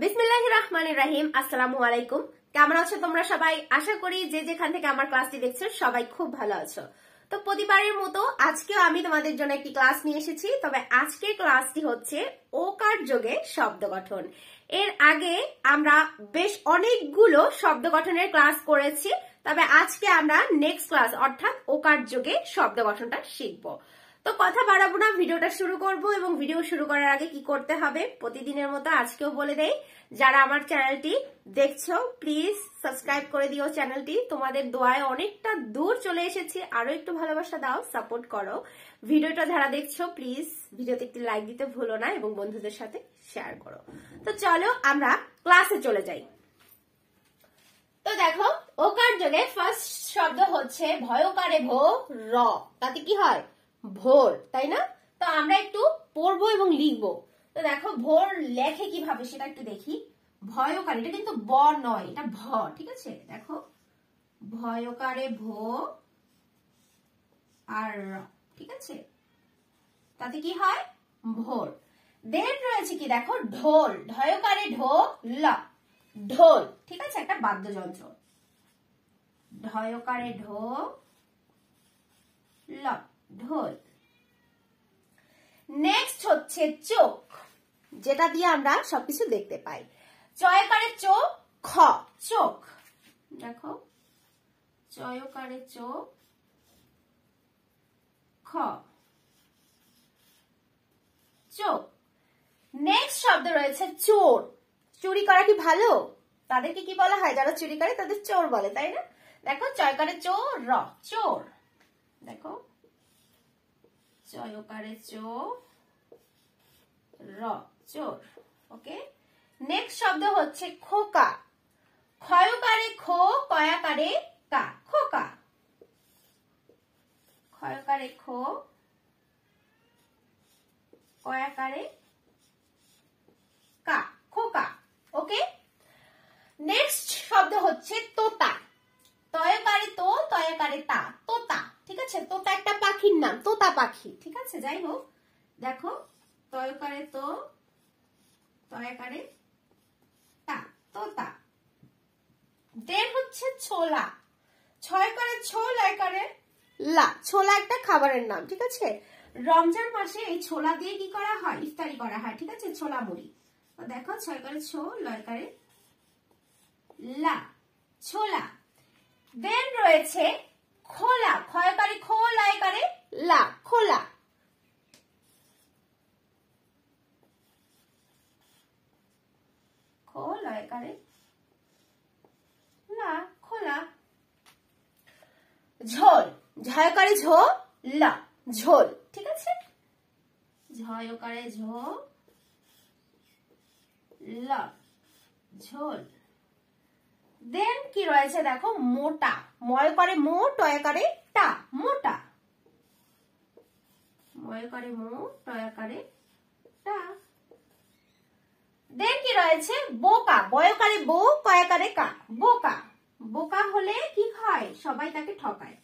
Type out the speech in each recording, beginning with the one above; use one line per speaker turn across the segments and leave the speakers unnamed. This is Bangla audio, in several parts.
বিসমিল্লাহির রহমানির রহিম। আসসালামু আলাইকুম। কেমন আছো তোমরা সবাই? আশা করি যে যেখান থেকে আমার ক্লাসটি দেখছো সবাই খুব ভালো আছো। তো প্রতিবারের মতো আজকেও আমি তোমাদের জন্য একটি ক্লাস নিয়ে এসেছি। তবে আজকের ক্লাসটি হচ্ছে ওকার যোগে শব্দ গঠন। এর আগে আমরা বেশ অনেকগুলো শব্দ গঠনের ক্লাস করেছি, তবে আজকে আমরা নেক্সট ক্লাস অর্থাৎ ওকার যোগে শব্দ গঠনটা শিখবো। তো কথা বাড়াবো না, ভিডিওটা শুরু করব। এবং ভিডিও শুরু করার আগে কি করতে হবে প্রতিদিনের মতো আজকেও বলে দেই, যারা আমার চ্যানেলটি দেখছো প্লিজ সাবস্ক্রাইব করে দিও চ্যানেলটি। তোমাদের দোয়ায় অনেকটা দূর চলে এসেছি, আরো একটু ভালোবাসা দাও, সাপোর্ট করো। ভিডিওটা যারা দেখছো প্লিজ ভিডিওতে একটি লাইক দিতে ভুলো না এবং বন্ধুদের সাথে শেয়ার করো। তো চলো আমরা ক্লাসে চলে যাই। তো দেখো ওকার যোগে ফার্স্ট শব্দ হচ্ছে ভয়কারে ভো র, তাতে কি হয় ভোর, তাই না? তো আমরা একটু পড়বো এবং লিখবো। তো দেখো ভোর লেখে কিভাবে সেটা একটু দেখি। ভয়কারে, এটা কিন্তু ব নয়, এটা ভ, ঠিক আছে? দেখো ভয়কারে ভো আর র, ঠিক আছে? তাতে কি হয় ভোর। দেন রয়েছে কি দেখো ঢোল, ঢয়কারে ঢো ল, ঢোল, ঠিক আছে? একটা বাদ্যযন্ত্র। ঢয়কারে ঢো ল, ঢোল। নেক্সট হচ্ছে চোখ, যেটা দিয়ে আমরা সবকিছু দেখতে পাই। চয়কারে চোখ খ, চোখ। দেখো চয়কারে চোখ খ, চোখ। নেক্সট শব্দ রয়েছে চোর। চুরি করা কি ভালো? তাদেরকে কি বলা হয়? যারা চুরি করে তাদের চোর বলে, তাই না? দেখো চয়কারে চোর র, চোর। দেখো চয়কারে চো র, চোর। ওকে। নেক্সট শব্দ হচ্ছে খোকা। ক্ষয়কারে খো, কয়াকারে কা, খোকা। ক্ষয়কারে খো, কয়াকারে কা, খোকা। ওকে। নেক্সট শব্দ হচ্ছে তোতা। তয়কারে তো, তয়কারে তা, তোতা, ঠিক আছে? তোতা একটা পাখির নাম, তোতা পাখি, ঠিক আছে? যাই হোক, দেখো তয়কারে তো, তয়কারে তা, তোতা। দেন হচ্ছে ছোলা। ছয়কারে ছো, লয়কারে লা, ছোলা একটা খাবারের নাম, ঠিক আছে? রমজান মাসে এই ছোলা দিয়ে কি করা হয়? ইফতারি করা হয়, ঠিক আছে? ছোলা মুড়ি। তো দেখো ছয়কারে ছো, লয়কারে লা, ছোলা। দেন রয়েছে খোলা। ক্ষয়কারে খো, লয়কারে লা, খোলা। খো, লয়কারে লা, খোলা। ঝোল। ঝয়কারে ঝো ল, ঝোল, ঠিক আছে? ঝয়কারে ঝো ল, ঝোল। দেন কি রয়েছে দেখো মোটা। ময়কারে মো, টয়কারে টা, মোটা। ময়কারে মো, টয়কারে টা। দেন কি রয়েছে বোকা। বয়কারে বো, কয়াকারে কা, বোকা। বোকা হলে কি হয়? সবাই তাকে ঠকায়।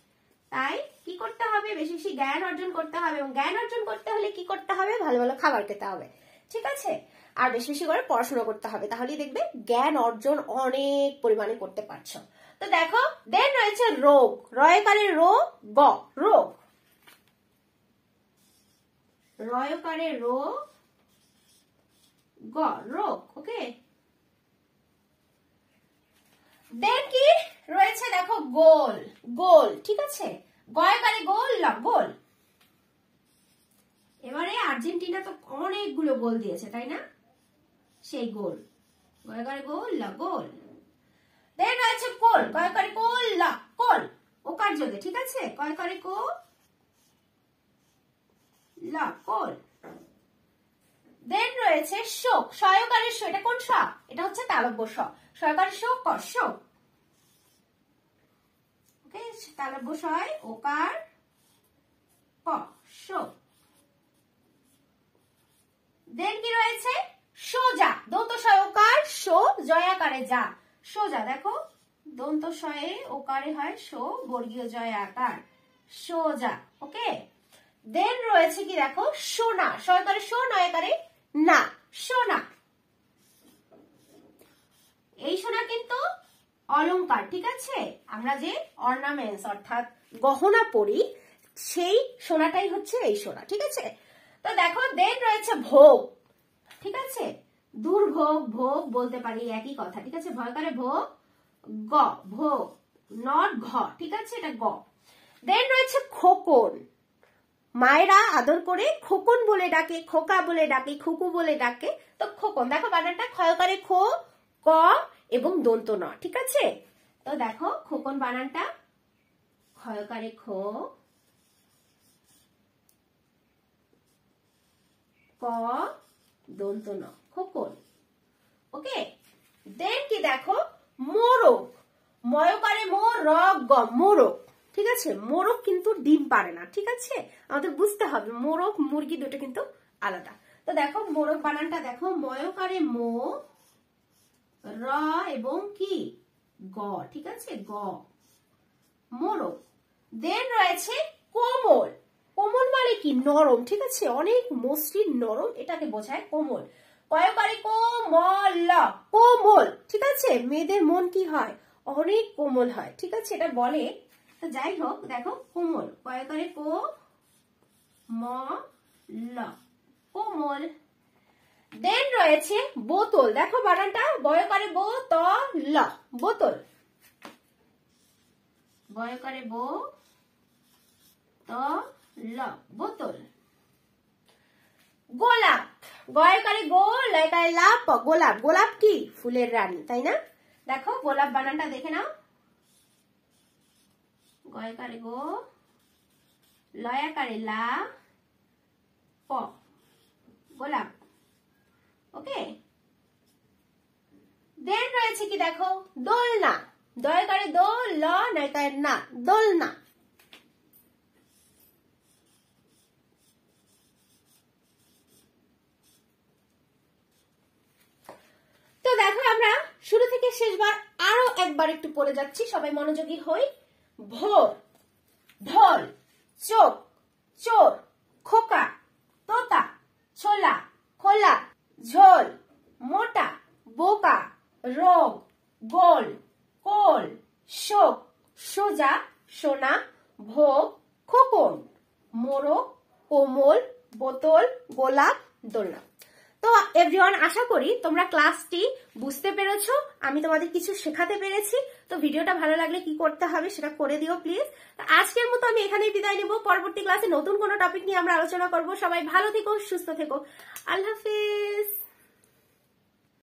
তাই কি করতে হবে? বেশি বেশি জ্ঞান অর্জন করতে হবে, এবং জ্ঞান অর্জন করতে হলে কি করতে হবে? ভালো ভালো খাবার খেতে হবে, ঠিক আছে? আর বেশি বেশি করে পড়াশোনা করতে হবে, তাহলেই দেখবে জ্ঞান অর্জন অনেক পরিমাণে করতে পারছো। তো দেখো দেন রয়েছে রোগ। রয়কারে রো গ, রোগ। রয়কারে রো গ, রোগ। ওকে। দেন কি রয়েছে দেখো গোল। গোল, ঠিক আছে? গয়কারে গোল ল, গোল। এবারে আর্জেন্টিনা তো অনেকগুলো গোল দিয়েছে, তাই না? সেই গোল। গয়কারে গোল ল, গোল। দেন রয়েছে কোল। গয়কারে কোল ল, কোল। ওকার যোগে, ঠিক আছে? গয়কারে কো ল, কোল। দেন রয়েছে শোক। শয়কারে শো, এটা কোন শ? এটা হচ্ছে তালব্য শ। শয়কারে শো ক, শোক। ওকে, তালব্য শয় ওকার ক, শোক। দেন কি রয়েছে সোজা। দন্ত শয় ওকার শো, জয়াকারে যা, সোজা। দেখো দন্ত শয়ে ওকারে হয় শো, বর্গীয় জয় আকার, সোজা। ওকে। দেন রয়েছে কি দেখো সোনা। শয়কারে শো, নয়কারে না, সোনা। অলংকার, ঠিক আছে, আমরা যে অর্নামেন্টস অর্থাৎ গহনা পরি সেই সোনাটাই হচ্ছে এই সোনা, ঠিক আছে। তো দেখো দেন রয়েছে ভোগ, ঠিক আছে, দুর্ভোগ ভোগ বলতে পারি একই কথা, ঠিক আছে, ভয়কারে ভোগ গ, ভোগ নট ঘ, ঠিক আছে, এটা গ। দেন রয়েছে খোকন, মায়েরা আদর করে খোকন বলে ডাকে, খোকা বলে ডাকে, খুকু বলে ডাকে, তো খোকন। দেখো বানানটা ক্ষয়কারে খো, ক এবং দন্ত ন, ঠিক আছে। তো দেখো খোকন বানানটা ক্ষয়কারে খো, ক দন্ত ন, খোকন, ওকে। দেন কি দেখো মোরগ, ময়কারে মো র গ, মোরগ, ঠিক আছে। মোরগ কিন্তু ডিম পারে না, ঠিক আছে, আমাদের বুঝতে হবে মোরগ মুরগি দুটো কিন্তু আলাদা। তো দেখো মোরগ বানানটা দেখো ময়কারে মো র এবং কি গ, ঠিক আছে, গ মোরগ। দেন রয়েছে কোমল, কোমল মানে কি নরম, ঠিক আছে, অনেক মসৃণ নরম, এটাকে বোঝায় কোমল। কয়কারে কোমল, কোমল, ঠিক আছে, মেয়েদের মন কি হয় অনেক কোমল হয়, ঠিক আছে, এটা বলে। তো যাই হোক দেখো কোমল, কয়কারে কো ম ল, কোমল। দেন রয়েছে বোতল, দেখো বানানটা বয়কারে বো ত ল, বোতল, বয়কারে বো ত ল, বোতল। গোলাপ, গয়কারে গো লয়কারে লাপ, গোলাপ, গোলাপ কি ফুলের রানী, তাই না। দেখো গোলাপ বানানটা দেখে নাও, গয়কারে গো লয়াকারে লা প, গোলাপ, ওকে। দেন রয়েছে কি দেখো দোলনা, দয়কারে দো ল নয়কারে না, দোলনা। তো দেখো আমরা শুরু থেকে শেষবার আরো একবার একটু পড়ে যাচ্ছি, সবাই মনোযোগী হই। ভোর, ঢোল, চোখ, চোর, খোকা, তোতা, ছোলা, খোলা, ঝোল, মোটা, বোকা, রোগ, গোল, কোল, শোক, সোজা, সোনা, ভোগ, খোকন, মোরগ, কোমল, বোতল, গোলাপ, দোলনা। তো এভরিওয়ান, আশা করি তোমরা ক্লাসটি বুঝতে পেরেছো, আমি তোমাদের কিছু শেখাতে পেরেছি। তো ভিডিওটা ভালো লাগলে কি করতে হবে সেটা করে দিও প্লিজ। আজকের মতো আমি এখানেই বিদায় নিব, পরবর্তী ক্লাসে নতুন কোনো টপিক নিয়ে আমরা আলোচনা করব। সবাই ভালো থেকো, সুস্থ থেকো, আল্লাহ হাফেজ।